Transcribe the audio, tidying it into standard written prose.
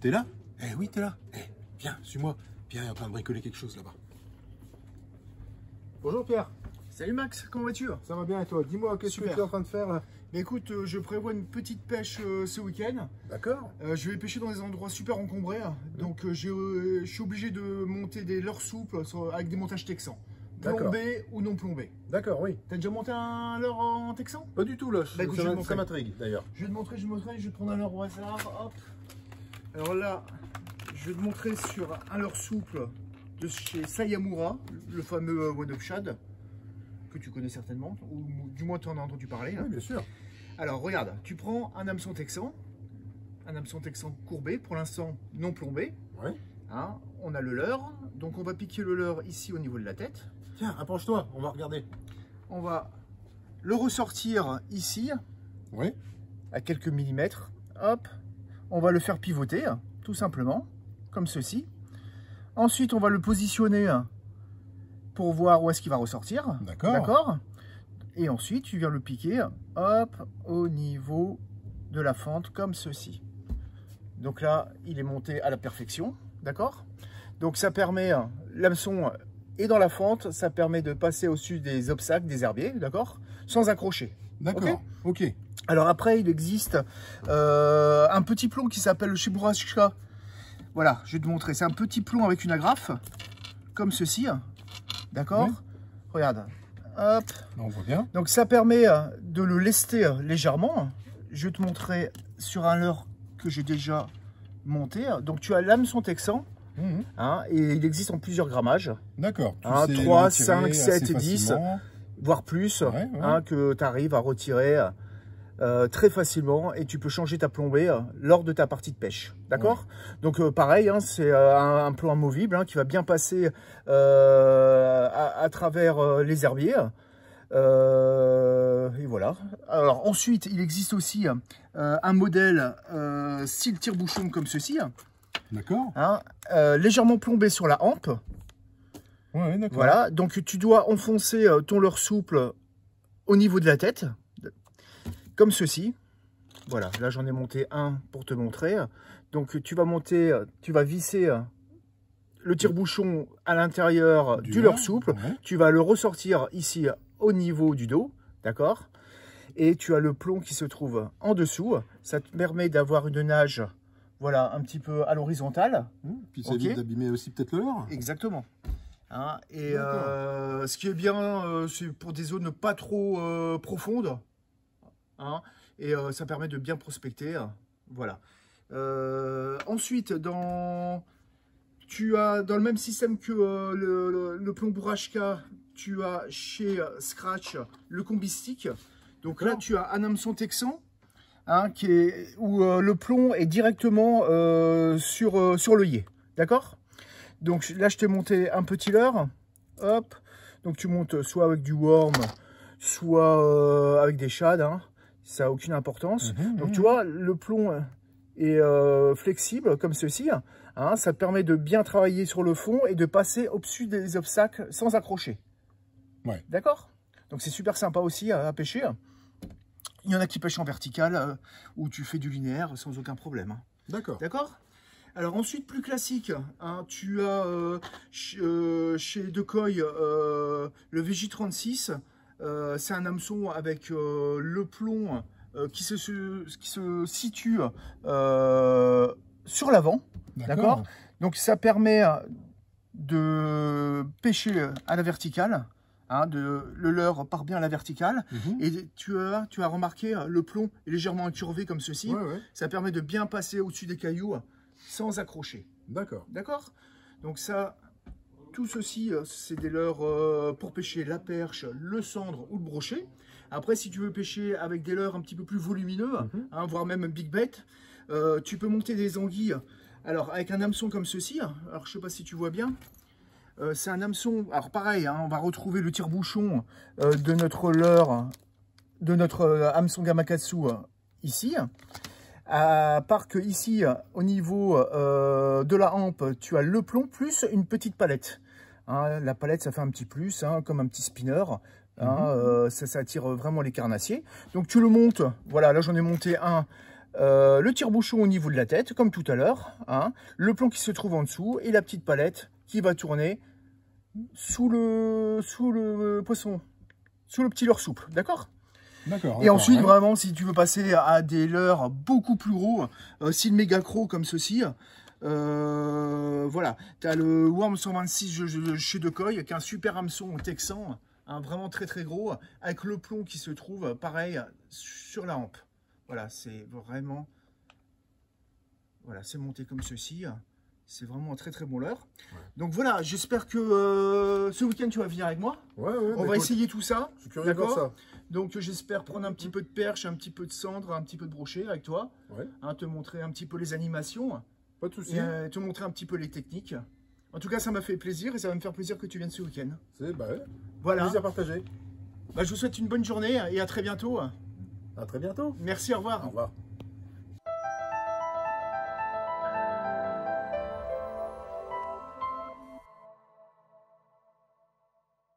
T'es là? Eh oui, t'es là. Eh, viens, suis-moi. Pierre est en train de bricoler quelque chose là-bas. Bonjour Pierre. Salut Max, comment vas-tu? Ça va bien et toi? Dis-moi, qu'est-ce que tu es en train de faire là? Écoute, je prévois une petite pêche ce week-end. D'accord. Je vais pêcher dans des endroits super encombrés. Donc je suis obligé de monter des leurres souples avec des montages texans. Plombés ou non plombés. D'accord, oui. T'as déjà monté un leurre en texan? Pas du tout là, Bah, écoute, ça m'intrigue d'ailleurs. Je vais te montrer, je vais te prendre un leurre au hasard. Hop. Alors là, je vais te montrer sur un leurre souple de chez Sayamura, le fameux One Up Shad, que tu connais certainement, ou du moins tu en as entendu parler. Oui, bien sûr. Alors regarde, tu prends un hameçon texan courbé, pour l'instant non plombé. Ouais. Hein, on a le leurre, donc on va piquer le leurre ici au niveau de la tête. Tiens, approche-toi, on va regarder. On va le ressortir ici, Oui. à quelques millimètres. Hop, on va le faire pivoter, tout simplement, comme ceci. Ensuite, on va le positionner pour voir où est-ce qu'il va ressortir. D'accord. D'accord. Et ensuite, tu viens le piquer, hop, au niveau de la fente, comme ceci. Donc là, il est monté à la perfection, d'accord? Donc ça permet, l'hameçon est dans la fente, ça permet de passer au-dessus des obstacles, des herbiers, d'accord? Sans accrocher. D'accord, ok. Alors après, il existe un petit plomb qui s'appelle le Shiburashika. Voilà, je vais te montrer. C'est un petit plomb avec une agrafe, comme ceci, d'accord? Oui. Regarde. Hop. On voit bien. Donc ça permet de le lester légèrement. Je vais te montrer sur un leurre que j'ai déjà monté. Donc tu as l'hameçon texan, hein, et il existe en plusieurs grammages. D'accord. 3, 5, 7 et 10, voire plus, hein, que tu arrives à retirer très facilement, et tu peux changer ta plombée lors de ta partie de pêche. D'accord? Donc pareil, hein, c'est un plomb amovible qui va bien passer à travers les herbiers. Et voilà. Alors ensuite, il existe aussi un modèle style tire-bouchon comme ceci. D'accord. Hein, légèrement plombé sur la hampe. Ouais, d'accord. Voilà. Donc tu dois enfoncer ton leurre souple au niveau de la tête, comme ceci. Voilà. Là, j'en ai monté un pour te montrer. Donc tu vas monter, tu vas visser le tire-bouchon à l'intérieur du leurre souple. Ouais. Tu vas le ressortir ici au niveau du dos, d'accord? Et tu as le plomb qui se trouve en dessous. Ça te permet d'avoir une nage, voilà, un petit peu à l'horizontale. Puis ça évite d'abîmer aussi peut-être le leurre. Exactement. Hein, et ce qui est bien, c'est pour des zones pas trop profondes. Hein, et ça permet de bien prospecter. Voilà. Ensuite, tu as dans le même système que le plomb Burashka, tu as chez Scratch le combi stick. Donc là, tu as un hameçon texan, hein, où le plomb est directement sur l'œillet. D'accord? Donc là, je t'ai monté un petit leurre. Hop. Donc tu montes soit avec du worm, soit avec des shads. Hein. Ça n'a aucune importance. Donc tu vois, le plomb est flexible comme ceci. Hein, ça te permet de bien travailler sur le fond et de passer au-dessus des obstacles sans accrocher. Ouais. D'accord? Donc c'est super sympa aussi à pêcher. Il y en a qui pêchent en vertical où tu fais du linéaire sans aucun problème. Hein. D'accord. D'accord? Alors ensuite, plus classique, hein, tu as chez Decoy le VJ36. C'est un hameçon avec le plomb qui se situe sur l'avant. D'accord? Donc ça permet de pêcher à la verticale. Hein, le leurre part bien à la verticale. Et tu as remarqué, le plomb est légèrement incurvé comme ceci. Ça permet de bien passer au-dessus des cailloux sans accrocher. D'accord. D'accord? Donc ça, tout ceci, c'est des leurres pour pêcher la perche, le cendre ou le brochet. Après, si tu veux pêcher avec des leurres un petit peu plus volumineux, hein, voire même big bait, tu peux monter des anguilles. Alors, avec un hameçon comme ceci, alors je ne sais pas si tu vois bien, c'est un hameçon, alors pareil, hein, on va retrouver le tire-bouchon de notre leurre, de notre hameçon Gamakatsu ici. À part que ici, au niveau de la hampe, tu as le plomb plus une petite palette. Hein, la palette, ça fait un petit plus, hein, comme un petit spinner. Hein, ça attire vraiment les carnassiers. Donc tu le montes, voilà, là j'en ai monté un le tire-bouchon au niveau de la tête, comme tout à l'heure, hein, le plomb qui se trouve en dessous et la petite palette qui va tourner sous le poisson, sous le petit leurre souple, d'accord? D'accord. Et ensuite, vraiment, si tu veux passer à des leurres beaucoup plus gros, style méga croc comme ceci, voilà, tu as le Worm 126 chez Decoy, qui est un super hameçon texan, hein, vraiment très très gros, avec le plomb qui se trouve pareil sur la hampe. Voilà, c'est vraiment, voilà, c'est monté comme ceci. C'est vraiment un très très bon leurre. Ouais. Donc voilà, j'espère que ce week-end tu vas venir avec moi. Ouais, on va essayer tout ça. Je suis curieux de voir ça. Donc j'espère prendre un petit peu de perche, un petit peu de cendre, un petit peu de brochet avec toi. Ouais. Hein, te montrer un petit peu les animations. Pas de souci. Et te montrer un petit peu les techniques. En tout cas, ça m'a fait plaisir et ça va me faire plaisir que tu viennes ce week-end. Bah ouais. Voilà. Plaisir partagé. Bah, je vous souhaite une bonne journée et à très bientôt. À très bientôt. Merci, au revoir. Au revoir.